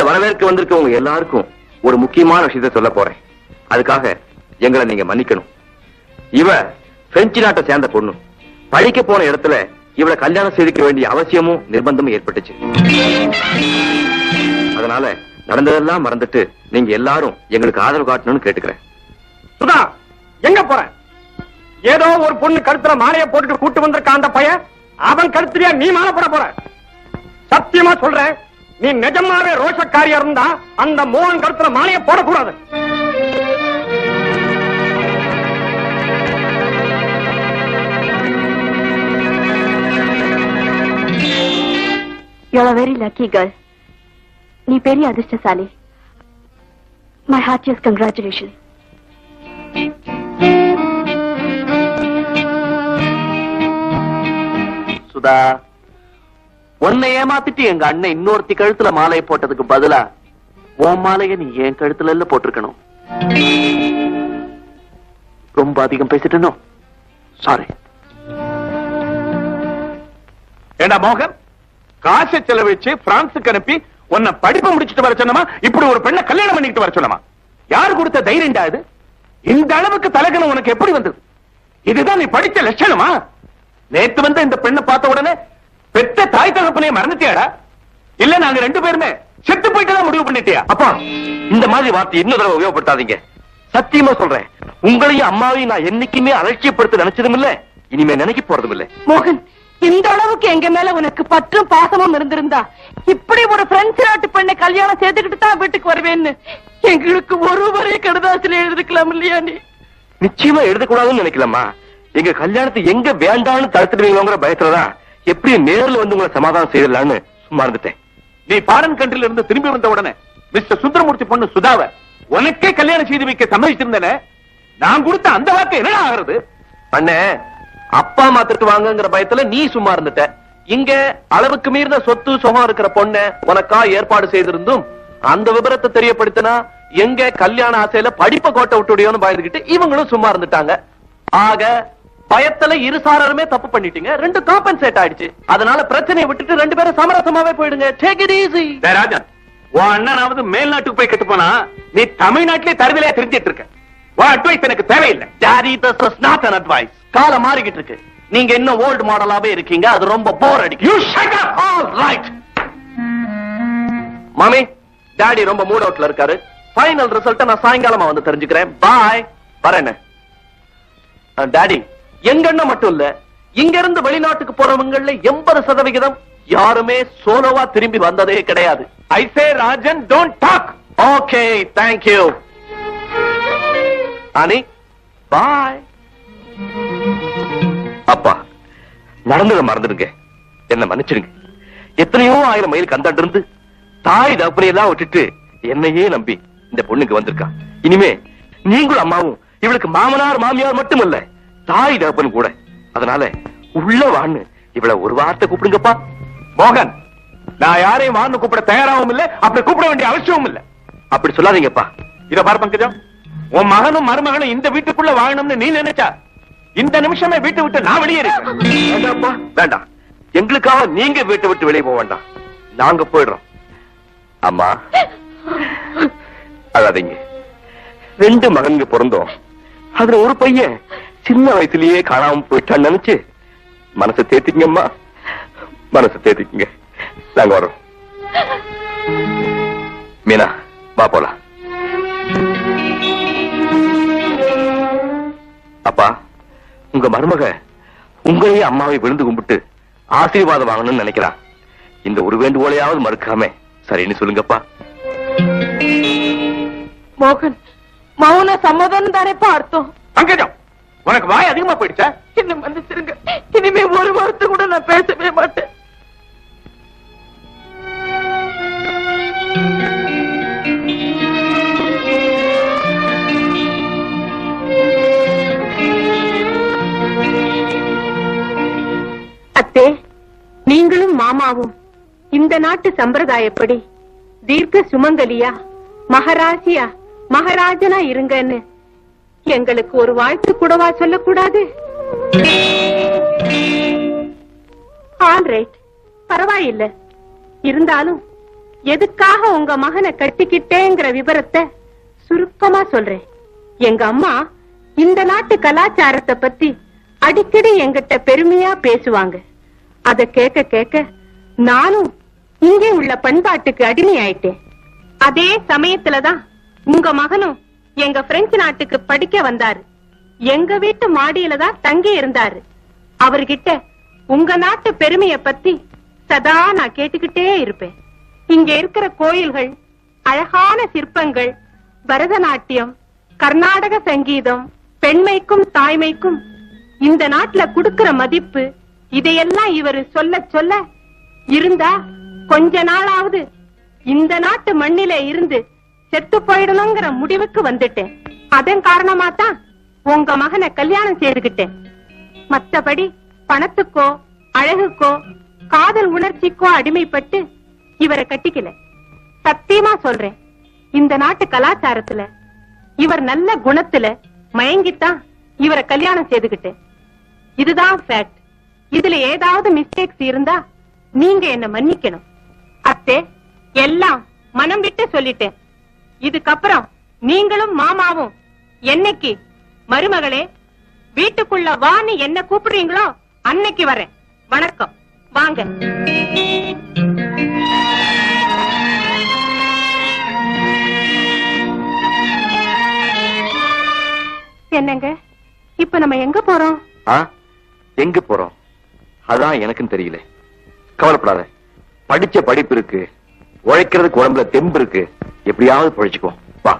வரவேற்க வந்திருக்கவங்க எல்லாருக்கும் ஒரு முக்கியமான விஷயத்தை சொல்ல போறேன். அதுக்காக எங்களை நீங்க மன்னிக்கணும். இவ பிரெஞ்சு நாட்டை சேர்ந்த பொண்ணு. படிக்க போன இடத்துல இவளை கல்யாணம் செய்திக்க வேண்டிய அவசியமும் நிர்பந்தமும் ஏற்பட்டுச்சு. அதனால நடந்ததெல்லாம் மறந்துட்டு நீங்க எல்லாரும் எங்களுக்கு ஆதரவு காட்டணும்னு கேட்டுக்கிறேன். சுதா, எங்க போற? ஏதோ ஒரு பொண்ணு கழுத்துல மாலையை போட்டுட்டு கூட்டு வந்திருக்கான் அந்த பையன். அவன் கழுத்துலயா நீ மாலை போட போற? சத்தியமா சொல்றேன், நீ நிஜமாவே ரோஷக்காரியா இருந்தா அந்த மோகன் கழுத்துல மாலையை போடக்கூடாது. You are a very lucky girl. நீ பெரிய அதிர்ஷ்டசாலி. My heartiest congratulations. சுதா, உன்னை ஏமாத்திட்டு எங்க அண்ணன் இன்னொருத்தி கழுத்துல மாலையை போட்டதுக்கு பதிலா உன் மாலைய நீ என் கழுத்துல இல்ல போட்டிருக்கணும். ரொம்ப அதிகம் பேசிட்டனோ? சாரி. ஏண்டா மோகன், காசை செலவழிச்சு பிரான்சுக்கு அனுப்பி உன்னை படிப்பு முடிச்சுட்டு வர சொன்னமா, இப்படி ஒரு பெண்ணை கல்யாணம் பண்ணிட்டு வர சொன்னமா? யாரு கொடுத்த தைரியம்டா இது? இந்த அளவுக்கு தலகணம் உனக்கு எப்படி வந்தது? இதுதான் நீ படிச்ச லட்சணமா? நேத்து வந்து இந்த பெண்ணை பார்த்த உடனே பெற்ற தாய் தகப்பனையே மறந்துட்டியாடா? இல்ல நாங்க ரெண்டு பேருமே செத்து போயிட்டு முடிவு பண்ணிட்டியா? அப்பா, இந்த மாதிரி வார்த்தை இன்னொரு தடவை உபயோகப்படுத்தாதீங்க. சத்தியமா சொல்றேன், உங்களையும் அம்மாவையும் நான் என்னைக்குமே அலட்சியப்படுத்த நினைச்சதும் இல்ல, இனிமே நினைக்க போறதும் இல்ல. மோகன், இந்த அளவுக்கு எங்க மேல உனக்கு பற்றும் பாசமும் இருந்திருந்தா இப்படி ஒரு பிரெஞ்சு நாட்டு பெண்ணை கல்யாணம் செய்துக்கிட்டு தான் வீட்டுக்கு வருவேன்னு எங்களுக்கு ஒரு வரை கடுதாசில எழுதிக்கலாம் இல்லையா? நீ நிச்சயமா எழுதக்கூடாதுன்னு நினைக்கலாமா? எங்க கல்யாணத்தை எங்க வேண்டாம்னு தடுத்துடுவீங்களோங்கிற பயத்துலதான் எப்படி நேர்ல வந்து உங்களை சமாதானம் செய்யலான்னு சும்மா இருந்துட்டேன். நீ ஃபாரின் கண்ட்ரில இருந்து திரும்பி வந்த உடனே மிஸ்டர் சுந்தரமூர்த்தி பொண்ணு சுதாவ உனக்கே கல்யாணம் செய்து வைக்க சம்மதிச்சிருந்தேனே, நான் கொடுத்த அந்த வார்த்தை என்ன ஆகிறது? அண்ணே, அப்பா மாத்திட்டு வாங்குங்கிற பயத்துல நீ சும்மா இருந்துட்ட. இங்க அளவுக்கு மீறின சொத்து சுகம் இருக்கிற பொண்ண உனக்கா ஏற்பாடு செய்திருந்தும் அந்த விபரத்தை தெரியப்படுத்தினா எங்க கல்யாண ஆசையில படிப்பை கோட்டை விட்டுடியோன்னு பயந்துகிட்டு இவங்களும் சும்மா இருந்துட்டாங்க. ஆக பயத்துல இருசாரருமே தப்பு பண்ணிட்டீங்க. ரெண்டு காம்பன்சேட் ஆயிடுச்சு. அதனால பிரச்சனையை விட்டுட்டு ரெண்டு பேரும் சமரசமாவே போயிடுங்க. Take it easy. ராஜா, உன் அண்ணனாவது மேல்நாட்டுக்கு போய் கட்டு போனா நீ தமிழ்நாட்டிலே தருவிலையா தெரிஞ்சிட்டு இருக்க. உன் அட்வைஸ் எனக்கு தேவையில்லை. Daddy, this is not an advice. காலம் மாறிக்கிட்டு இருக்கு. நீங்க இன்னும் ஓல்ட் மாடலாவே இருக்கீங்க. அது ரொம்ப போர் அடிக்கும். You shut up. All right. மாமி, டாடி ரொம்ப மூட் அவுட்ல இருக்காரு. ஃபைனல் ரிசல்ட்ட நான் சாயங்காலமா வந்து தெரிஞ்சுக்கிறேன். பாய். வரேன். டாடி, எங்க அண்ணன் மட்டும் இல்ல, இங்க இருந்து வெளிநாட்டுக்கு போறவங்கள்ல 80% யாருமே சோலோவா திரும்பி வந்ததே கிடையாது. I say Rajan, don't talk. Okay, thank you. அனி, பாய். அப்பா, நடந்ததை மறந்துடுங்க, என்ன மன்னிச்சிடுங்க. எத்தனையோ 1000 மைல் கந்தாண்டு இருந்து தாய் தகப்பனையெல்லாம் விட்டுட்டு என்னையே நம்பி இந்த பொண்ணுக்கு வந்திருக்கா. இனிமே நீங்களும் அம்மாவும் இவளுக்கு மாமனார் மாமியார் மட்டும் இல்ல, தாய் தகப்பன் கூட. அதனால உள்ள வான்னு இவள ஒரு வார்த்தை கூப்பிடுங்கப்பா. மோகன், நான் யாரையும் வான்னு கூப்பிட தயாராகவும் இல்ல, அப்படி கூப்பிட வேண்டிய அவசியமும் இல்ல. அப்படி சொல்லாதீங்கப்பா. இத பாரு பங்கஜம், உன் மகனும் மருமகனும் இந்த வீட்டுக்குள்ள வாழணும்னு நீ நினைச்சா இந்த நிமிஷமே வீட்டை விட்டு நான் வெளியேறேன். வேண்டாம்ப்பா, வேண்டாம். எங்களுக்காக நீங்க வீட்டை விட்டு வெளியே போக வேண்டாம், நாங்க போயிடுறோம். அம்மா அழாதீங்க. 2 மகன்க பிறந்தோம். அதுல ஒரு பையன் சின்ன வயசுலயே காணாம போயிட்டான்னு நினைச்சு மனசை தேத்திக்கங்கம்மா, மனசை தேத்திக்கங்க. நாங்க வரோம். மீனா, வா போலாம். அப்பா, உங்க மருமக உங்களையே அம்மாவை விழுந்து கும்பிட்டு ஆசீர்வாதம் வாங்கணும்னு நினைக்கிறான். இந்த ஒரு வேண்டுகோளையாவது மறுக்காம சரின்னு சொல்லுங்கப்பா. மோகன், மௌன சம்மதம் தானேப்பா அர்த்தம். பங்கஜம், உனக்கு வாய் அதிகமா போயிடுச்சா? என்ன மன்னிச்சிருங்க, இனிமே ஒரு வார்த்தை கூட நான் பேசவே மாட்டேன். அத்தே, நீங்களும் மாமாவும் இந்த நாட்டு சம்பிரதாயப்படி தீர்க்க சுமங்கலியா, மகாராசியா, மகாராஜனா இருங்கன்னு எங்களுக்கு ஒரு வாழ்த்து கூடவா சொல்லக்கூடாது? ஆல் ரைட், பரவாயில்ல. இருந்தாலும் எதுக்காக உங்க மகனை கட்டிக்கிட்டேங்கிற விவரத்தை சுருக்கமா சொல்றேன். எங்க அம்மா இந்த நாட்டு கலாச்சாரத்தை பத்தி அடிக்கடி என்கிட்ட பெருமையா பேசுவாங்க. அத கேட்க கேட்க நானும் இங்கே உள்ள பண்பாட்டுக்கு அடிமை ஆயிட்டேன். அதே சமயத்துலதான் உங்க மகனும் எங்க பிரெஞ்சு நாட்டுக்கு படிக்க வந்தாரு. எங்க வீட்டு மாடியில தான் தங்கி இருந்தாரு. அவர்கிட்ட உங்க நாட்டு பெருமைய பத்தி சதா நான் கேட்டுக்கிட்டே இருப்பேன். இங்க இருக்கிற கோயில்கள், அழகான சிற்பங்கள், பரதநாட்டியம், கர்நாடக சங்கீதம், பெண்மைக்கும் தாய்மைக்கும் இந்த நாட்டுல குடுக்கிற மதிப்பு, இதையெல்லாம் இவரு சொல்ல சொல்ல இருந்தா கொஞ்ச நாளாவது இந்த நாட்டு மண்ணில இருந்து செத்து போயிடணுங்கிற முடிவுக்கு வந்துட்டேன். அதன் காரணமா தான் உங்க மகனை கல்யாணம் செய்துகிட்டேன். மத்தபடி பணத்துக்கோ அழகுக்கோ காதல் உணர்ச்சிக்கோ அடிமைப்பட்டு இவரை கட்டிக்கல. சத்தியமா சொல்றேன், இந்த நாட்டு கலாச்சாரத்துல இவர் நல்ல குணத்துல மயங்கித்தான் இவரை கல்யாணம் செய்துகிட்டேன். இதுதான் ஃபேக்ட். இதுல ஏதாவது மிஸ்டேக்ஸ் இருந்தா நீங்க என்ன மன்னிக்கணும். அத்தே, எல்லாம் மனம் விட்டு சொல்லிட்டேன். இதுக்கப்புறம் நீங்களும் மாமாவும் என்னைக்கு மருமகளே வீட்டுக்குள்ள வான்னு என்ன கூப்பிடுறீங்களோ அன்னைக்கு வரேன். வணக்கம், வாங்க. என்னங்க, இப்ப நம்ம எங்க போறோம்? எங்க போறோம் அதான் எனக்கும் தெரியல. கவலைப்படாத, படிச்ச படிப்பு இருக்கு, உழைக்கிறதுக்கு உடம்புல தெம்பு இருக்கு, எப்படியாவது பொழைச்சுக்குவோம். வா.